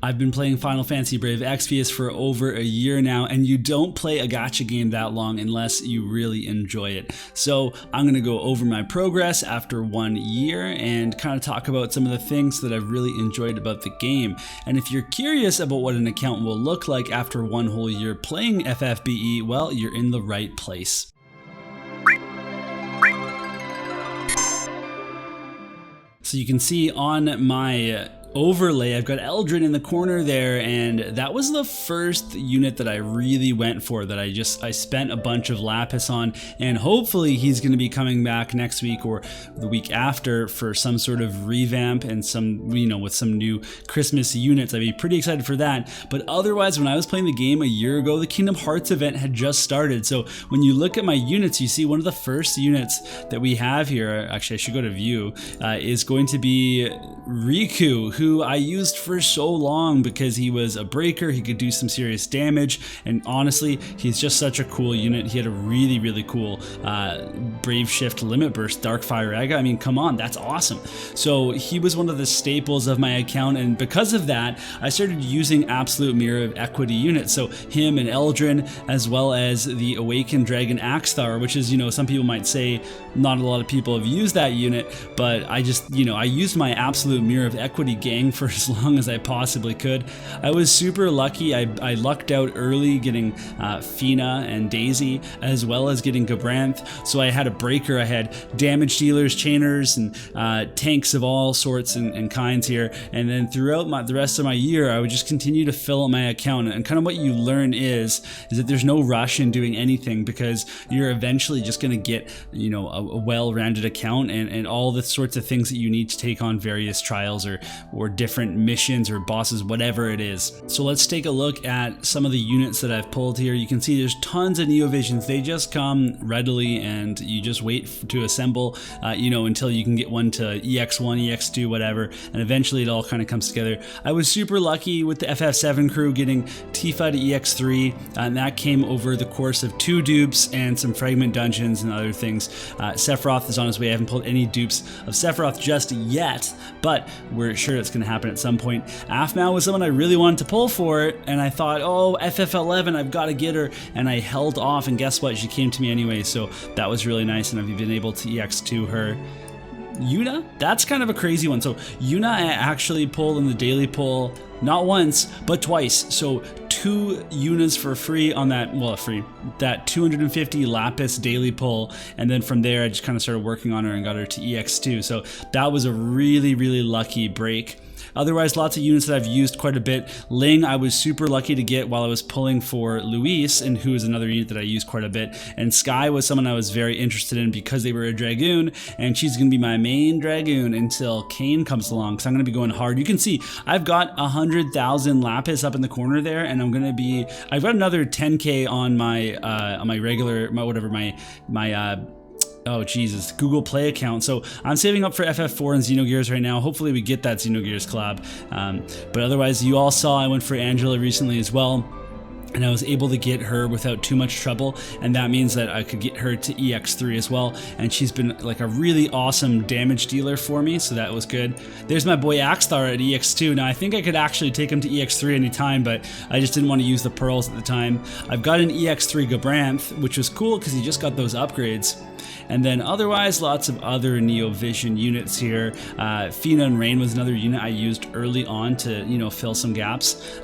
I've been playing Final Fantasy Brave Exvius for over a year now, and you don't play a gacha game that long unless you really enjoy it. So I'm going to go over my progress after 1 year and kind of talk about some of the things that I've really enjoyed about the game. And if you're curious about what an account will look like after 1 whole year playing FFBE, well, you're in the right place. So you can see on my overlay, I've got Eldrin in the corner there, and that was the first unit that I really went for, that I spent a bunch of lapis on, and hopefully he's going to be coming back next week or the week after for some sort of revamp and some, with some new Christmas units. I'd be pretty excited for that. But otherwise, when I was playing the game a year ago, the Kingdom Hearts event had just started. So when you look at my units, you see one of the first units that we have here, actually I should go to view, is going to be Riku, who I used for so long because he was a breaker, he could do some serious damage, and honestly, he's just such a cool unit. He had a really, really cool Brave Shift Limit Burst Dark Fire Ega. I mean, come on, that's awesome. So he was one of the staples of my account, and because of that, I started using Absolute Mirror of Equity units. So him and Eldrin, as well as the Awakened Dragon Axthar, which is, some people might say not a lot of people have used that unit, but I just, I used my Absolute Mirror of Equity gang for as long as I possibly could. I was super lucky. I lucked out early getting Fina and Daisy, as well as getting Gabranth. So I had a breaker, I had damage dealers, chainers, and tanks of all sorts and kinds here. And then throughout the rest of my year, I would just continue to fill up my account. And kind of what you learn is that there's no rush in doing anything, because you're eventually just going to get, a well-rounded account and all the sorts of things that you need to take on various trials or different missions or bosses, whatever it is. So let's take a look at some of the units that I've pulled here. You can see there's tons of Neovisions. They just come readily, and you just wait to assemble, until you can get one to EX1, EX2, whatever, and eventually it all kind of comes together. I was super lucky with the FF7 crew getting Tifa to EX3, and that came over the course of 2 dupes and some fragment dungeons and other things. Sephiroth is on his way. I haven't pulled any dupes of Sephiroth just yet, but we're sure it's going to happen at some point. Aphmau was someone I really wanted to pull for it, and I thought, oh, FF11, I've got to get her, and I held off, and guess what? She came to me anyway, so that was really nice, and I've been able to EX2 her. Yuna? That's kind of a crazy one. So Yuna I actually pulled in the daily pull, not once, but twice. So 2 Yunas for free on that, that 250 Lapis daily pull, and then from there I just kind of started working on her and got her to EX2. So that was a really, really lucky break. Otherwise, lots of units that I've used quite a bit. Ling, I was super lucky to get while I was pulling for Luis, and who is another unit that I use quite a bit. And Sky was someone I was very interested in because they were a Dragoon, and she's going to be my main Dragoon until Kain comes along, because I'm going to be going hard. You can see I've got 100,000 Lapis up in the corner there, and I've got another 10k on my regular, oh Jesus, Google Play account. So I'm saving up for FF4 and Xenogears right now. Hopefully we get that Xenogears collab. But otherwise, you all saw I went for Angela recently as well, and I was able to get her without too much trouble, and that means that I could get her to EX3 as well, and she's been like a really awesome damage dealer for me, so that was good. There's my boy Axthar at EX2. Now I think I could actually take him to EX3 anytime, but I just didn't want to use the pearls at the time. I've got an EX3 Gabranth, which was cool because he just got those upgrades. And then otherwise, lots of other Neovision units here. Fina and Rain was another unit I used early on to, fill some gaps.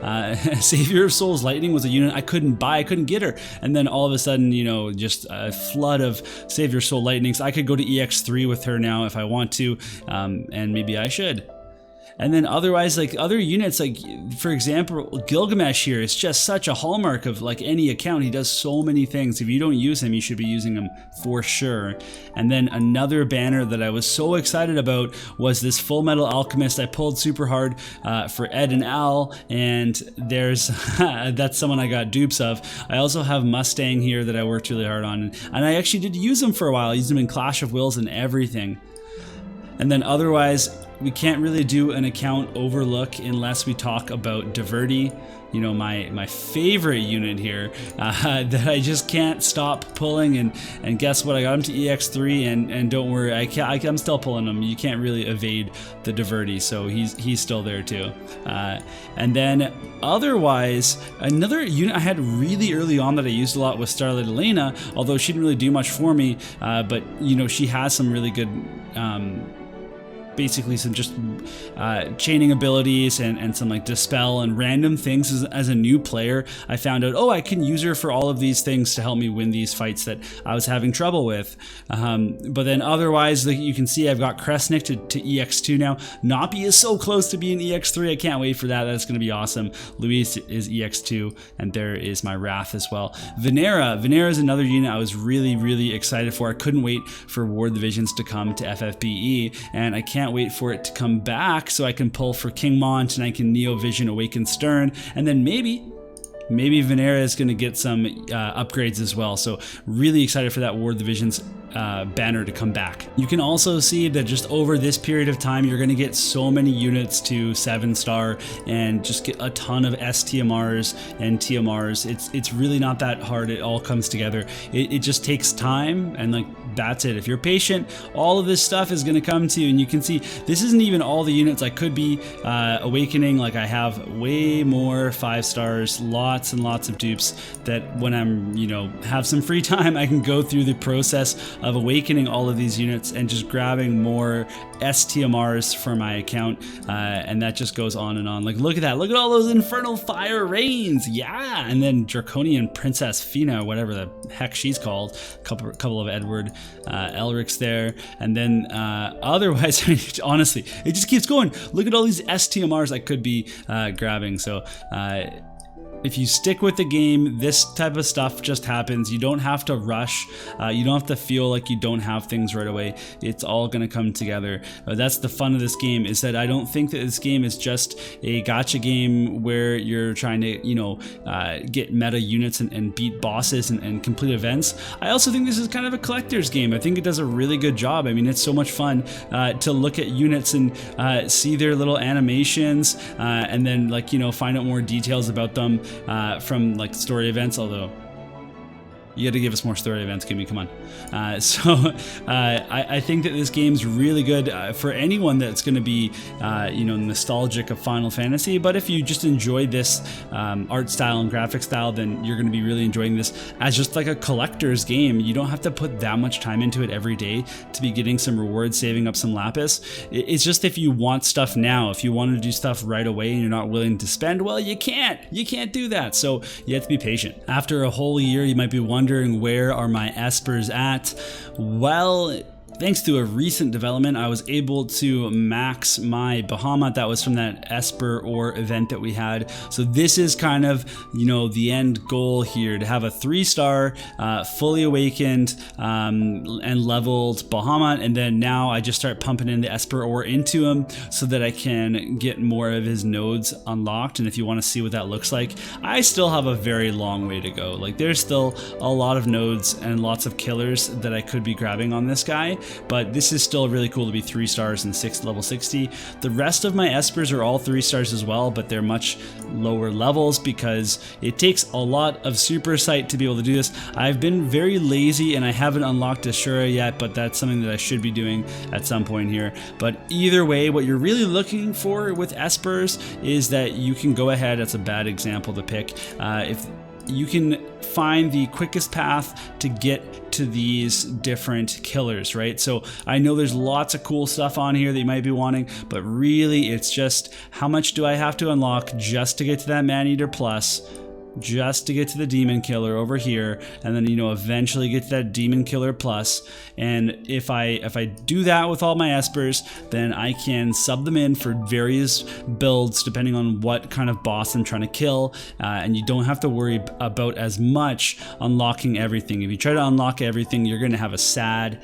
Savior of Souls Lightning was a unit I couldn't buy, I couldn't get her. And then all of a sudden, just a flood of Savior Soul Lightnings. I could go to EX3 with her now if I want to, and maybe I should. And then otherwise, like other units, like for example, Gilgamesh here is just such a hallmark of like any account. He does so many things. If you don't use him, you should be using him for sure. And then another banner that I was so excited about was this Full Metal Alchemist. I pulled super hard for Ed and Al, and there's that's someone I got dupes of. I also have Mustang here that I worked really hard on, and I actually did use him for a while. I used him in Clash of Wills and everything. And then otherwise, we can't really do an account overlook unless we talk about Diverty. You know, my favorite unit here that I just can't stop pulling, and guess what? I got him to EX3, and don't worry, I'm still pulling him. You can't really evade the Diverty, so he's still there too. And then otherwise, another unit I had really early on that I used a lot was Starlight Elena, although she didn't really do much for me, but you know, she has some really good basically some just chaining abilities and some like dispel and random things. As a new player, I found out, oh, I can use her for all of these things to help me win these fights that I was having trouble with. But then otherwise, like you can see, I've got Kresnik to EX2 now. Napi is so close to being EX3. I can't wait for that. That's going to be awesome. Luis is EX2, and there is my Wrath as well. Venera is another unit I was really excited for. I couldn't wait for War Divisions to come to FFBE, and I can't wait for it to come back so I can pull for King Mont and I can Neovision Awaken Stern, and then maybe Venera is going to get some upgrades as well. So really excited for that War Divisions banner to come back. You can also see that just over this period of time, you're going to get so many units to 7-star and just get a ton of STMRs and TMRs. It's really not that hard. It all comes together. It just takes time, and like that's it. If you're patient, all of this stuff is going to come to you. And you can see this isn't even all the units I could be awakening. Like I have way more 5 stars, lots and lots of dupes that when I'm, you know, have some free time, I can go through the process of awakening all of these units and just grabbing more STMRs for my account, and that just goes on and on. Like look at that, look at all those Infernal Fire Rains, yeah, and then Draconian Princess Fina, whatever the heck she's called, couple of Edward Elrics there, and then otherwise honestly it just keeps going. Look at all these STMRs I could be grabbing. So if you stick with the game, this type of stuff just happens. You don't have to rush. You don't have to feel like you don't have things right away. It's all going to come together. That's the fun of this game, is that I don't think that this game is just a gacha game where you're trying to, you know, get meta units and beat bosses and complete events. I also think this is kind of a collector's game. I think it does a really good job. I mean, it's so much fun to look at units and see their little animations and then, like, you know, find out more details about them from like story events, although you got to give us more story events, Kimmy, come on. I think that this game's really good for anyone that's going to be, you know, nostalgic of Final Fantasy. But if you just enjoy this art style and graphic style, then you're going to be really enjoying this as just like a collector's game. You don't have to put that much time into it every day to be getting some rewards, saving up some lapis. It's just if you want stuff now, if you want to do stuff right away and you're not willing to spend, well, you can't do that. So you have to be patient. After a whole year, you might be wondering, where are my Espers at? Well, thanks to a recent development, I was able to max my Bahamut. That was from that Esper or event that we had. So this is kind of, you know, the end goal here, to have a 3-star, fully awakened and leveled Bahamut. And then now I just start pumping in the Esper ore into him so that I can get more of his nodes unlocked. And if you want to see what that looks like, I still have a very long way to go. Like there's still a lot of nodes and lots of killers that I could be grabbing on this guy. But this is still really cool to be 3 stars and level 60. The rest of my Espers are all 3 stars as well, but they're much lower levels because it takes a lot of super sight to be able to do this. I've been very lazy and I haven't unlocked Ashura yet, but that's something that I should be doing at some point here. But either way, what you're really looking for with Espers is that you can go ahead, that's a bad example to pick, if you can find the quickest path to get to these different killers, right? So I know there's lots of cool stuff on here that you might be wanting, but really it's just how much do I have to unlock just to get to that Maneater Plus, just to get to the Demon Killer over here, and then, you know, eventually get to that Demon Killer Plus. And if I do that with all my Espers, then I can sub them in for various builds depending on what kind of boss I'm trying to kill, and you don't have to worry about as much unlocking everything. If you try to unlock everything, you're going to have a sad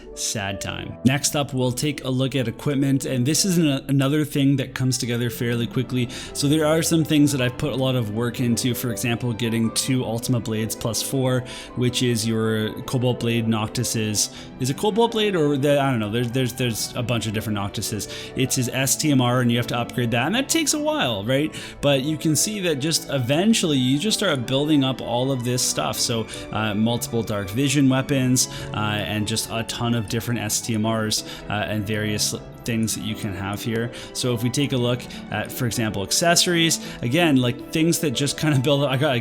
time. Next up, we'll take a look at equipment, and this is another thing that comes together fairly quickly. So there are some things that I've put a lot of work into. For example, getting 2 Ultima Blades +4, which is your Cobalt Blade Noctis's. Is it Cobalt Blade or I don't know. There's a bunch of different Noctises. It's his STMR, and you have to upgrade that, and that takes a while, right? But you can see that just eventually you just start building up all of this stuff. So multiple dark vision weapons and just a ton of different STMRs and various things that you can have here. So if we take a look at, for example, accessories, again, like things that just kind of build up. I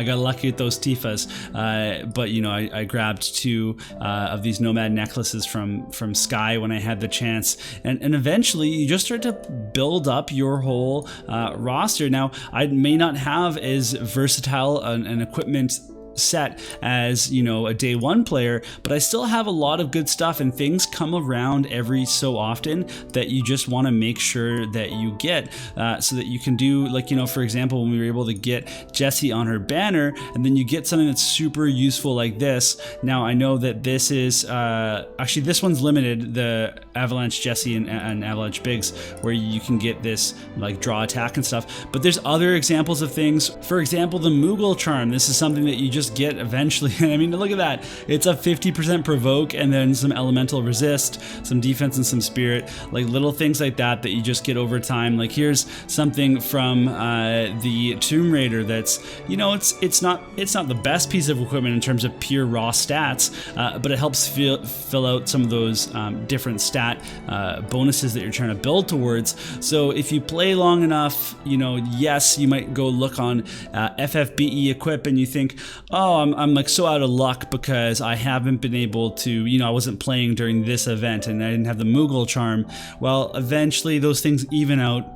got lucky with those Tifas, but you know, I grabbed 2 of these Nomad necklaces from Sky when I had the chance, and eventually you just start to build up your whole roster. Now, I may not have as versatile an equipment set as, you know, a day one player, but I still have a lot of good stuff, and things come around every so often that you just want to make sure that you get so that you can do, like, you know, for example, when we were able to get Jessie on her banner, and then you get something that's super useful like this. Now I know that this is actually, this one's limited, the Avalanche Jessie and Avalanche Biggs, where you can get this like draw attack and stuff, but there's other examples of things. For example, the Moogle charm. This is something that you just get eventually. I mean, look at that. It's a 50% provoke and then some elemental resist, some defense, and some spirit. Like little things like that that you just get over time. Like here's something from the Tomb Raider that's, you know, it's not the best piece of equipment in terms of pure raw stats, but it helps fill out some of those different stat bonuses that you're trying to build towards. So if you play long enough, you know, yes, you might go look on FFBE equip and you think, oh, I'm like so out of luck because I haven't been able to, you know, I wasn't playing during this event and I didn't have the Moogle charm. Well, eventually those things even out,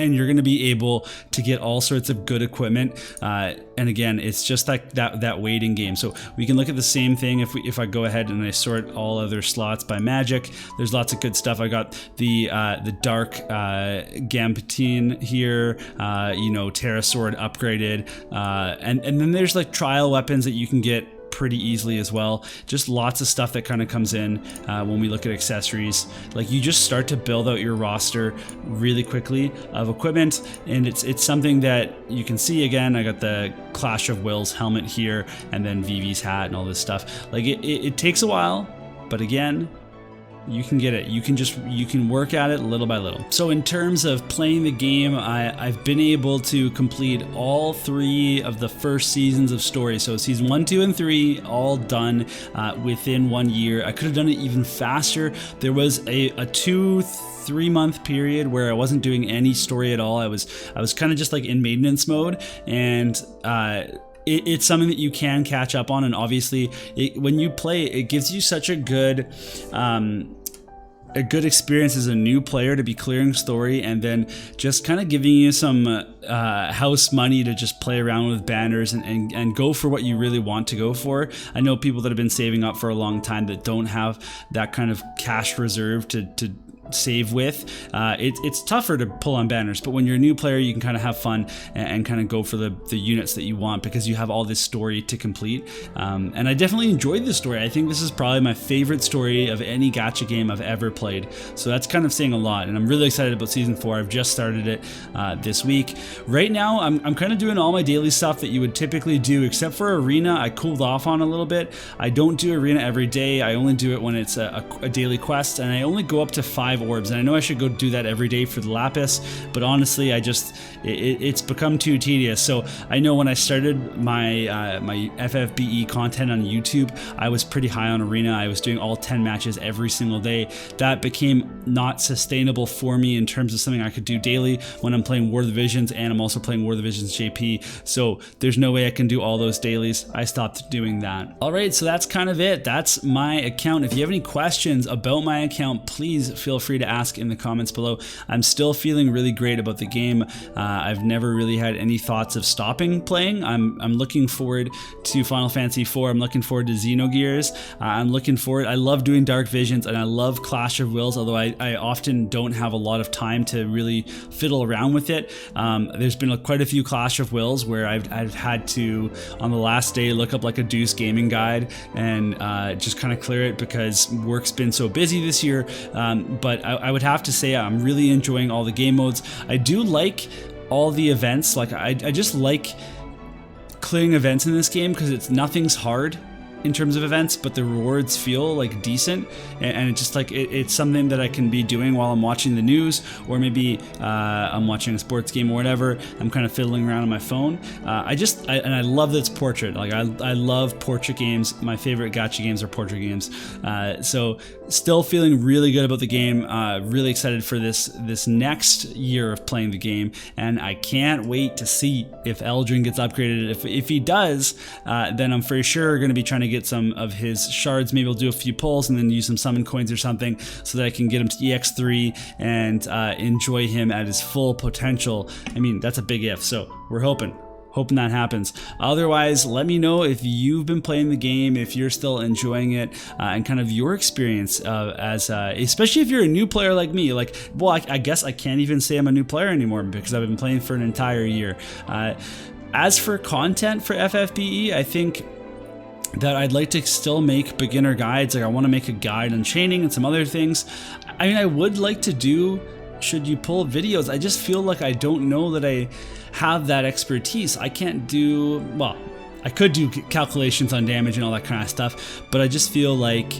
and you're going to be able to get all sorts of good equipment. And again, it's just like that waiting game. So we can look at the same thing if I go ahead and I sort all other slots by magic. There's lots of good stuff. I got the dark Gambitine here, you know, Terra Sword upgraded, and then there's like trial weapons that you can get pretty easily as well. Just lots of stuff that kind of comes in when we look at accessories. Like you just start to build out your roster really quickly of equipment, and it's something that you can see. Again, I got the Clash of Wills helmet here, and then Vivi's hat and all this stuff. Like it takes a while, but again, you can get it. You can work at it little by little. So in terms of playing the game, I've been able to complete all 3 of the first seasons of story. So season 1, 2, and 3 all done within 1 year. I could have done it even faster. There was a 2-3 month period where I wasn't doing any story at all. I was kind of just like in maintenance mode, and it's something that you can catch up on. And obviously when you play, it gives you such a good experience as a new player to be clearing story and then just kind of giving you some house money to just play around with banners and go for what you really want to go for. I know people that have been saving up for a long time that don't have that kind of cash reserve to save with. It's tougher to pull on banners, but when you're a new player, you can kind of have fun and kind of go for the units that you want because you have all this story to complete. And I definitely enjoyed this story. I think this is probably my favorite story of any gacha game I've ever played. So that's kind of saying a lot, and I'm really excited about season 4. I've just started it this week. Right now, I'm kind of doing all my daily stuff that you would typically do, except for Arena. I cooled off on a little bit. I don't do Arena every day. I only do it when it's a daily quest, and I only go up to 5 orbs, and I know I should go do that every day for the Lapis, but honestly it's become too tedious. So I know when I started my my FFBE content on YouTube, I was pretty high on Arena. I was doing all 10 matches every single day. That became not sustainable for me in terms of something I could do daily when I'm playing War of the Visions, and I'm also playing War of the Visions JP, so there's no way I can do all those dailies. I stopped doing that. Alright, so that's kind of it. That's my account. If you have any questions about my account, please feel free to ask in the comments below. I'm still feeling really great about the game. I've never really had any thoughts of stopping playing. I'm looking forward to Final Fantasy IV. I'm looking forward to Xenogears. I'm looking forward. I love doing Dark Visions, and I love Clash of Wills, although I often don't have a lot of time to really fiddle around with it. There's been quite a few Clash of Wills where I've had to, on the last day, look up like a Deuce gaming guide and just kind of clear it because work's been so busy this year. But I would have to say I'm really enjoying all the game modes. I do like all the events. Like I just like clearing events in this game because nothing's hard in terms of events, but the rewards feel like decent, and it's just like it's something that I can be doing while I'm watching the news, or maybe I'm watching a sports game or whatever. I'm kind of fiddling around on my phone. And I love that it's portrait. Like I love portrait games. My favorite gacha games are portrait games. So still feeling really good about the game. Really excited for this next year of playing the game, and I can't wait to see if Eldrin gets upgraded. If he does, then I'm for sure going to be trying to get some of his shards. Maybe I'll do a few pulls and then use some summon coins or something so that I can get him to EX3 and enjoy him at his full potential. I mean, that's a big if, so we're hoping that happens. Otherwise, let me know if you've been playing the game, if you're still enjoying it, and kind of your experience especially if you're a new player like me. Like, well, I guess I can't even say I'm a new player anymore because I've been playing for an entire year. As for content for FFBE, I think that I'd like to still make beginner guides. Like, I want to make a guide on chaining and some other things. I mean, I would like to do should you pull videos. I just feel like I don't know that I have that expertise. I can't do, well, I could do calculations on damage and all that kind of stuff, but I just feel like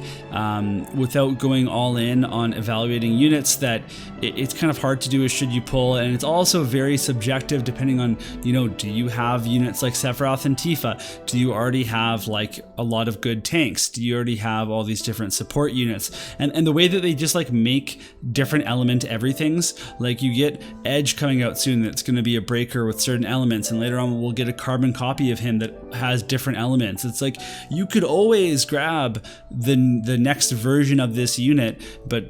without going all in on evaluating units, that it's kind of hard to do a should you pull, and it's also very subjective depending on, you know, do you have units like Sephiroth and Tifa? Do you already have like a lot of good tanks? Do you already have all these different support units? And the way that they just like make different element everythings, like you get Edge coming out soon that's going to be a breaker with certain elements, and later on we'll get a carbon copy of him that has different elements. It's like you could always grab the next version of this unit, but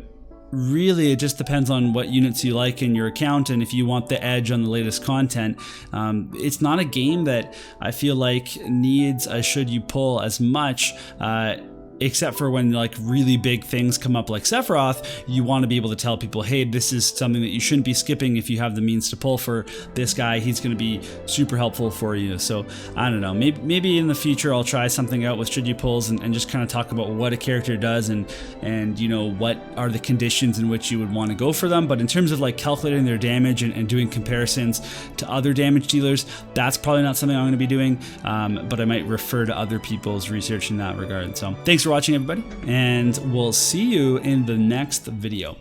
really it just depends on what units you like in your account and if you want the edge on the latest content. It's not a game that I feel like needs a should you pull as much, except for when like really big things come up like Sephiroth. You want to be able to tell people, hey, this is something that you shouldn't be skipping if you have the means to pull for this guy. He's going to be super helpful for you. So I don't know, maybe in the future I'll try something out with should you pulls and just kind of talk about what a character does and you know, what are the conditions in which you would want to go for them. But in terms of like calculating their damage and doing comparisons to other damage dealers, that's probably not something I'm going to be doing, but I might refer to other people's research in that regard. So thanks for watching, everybody, and we'll see you in the next video.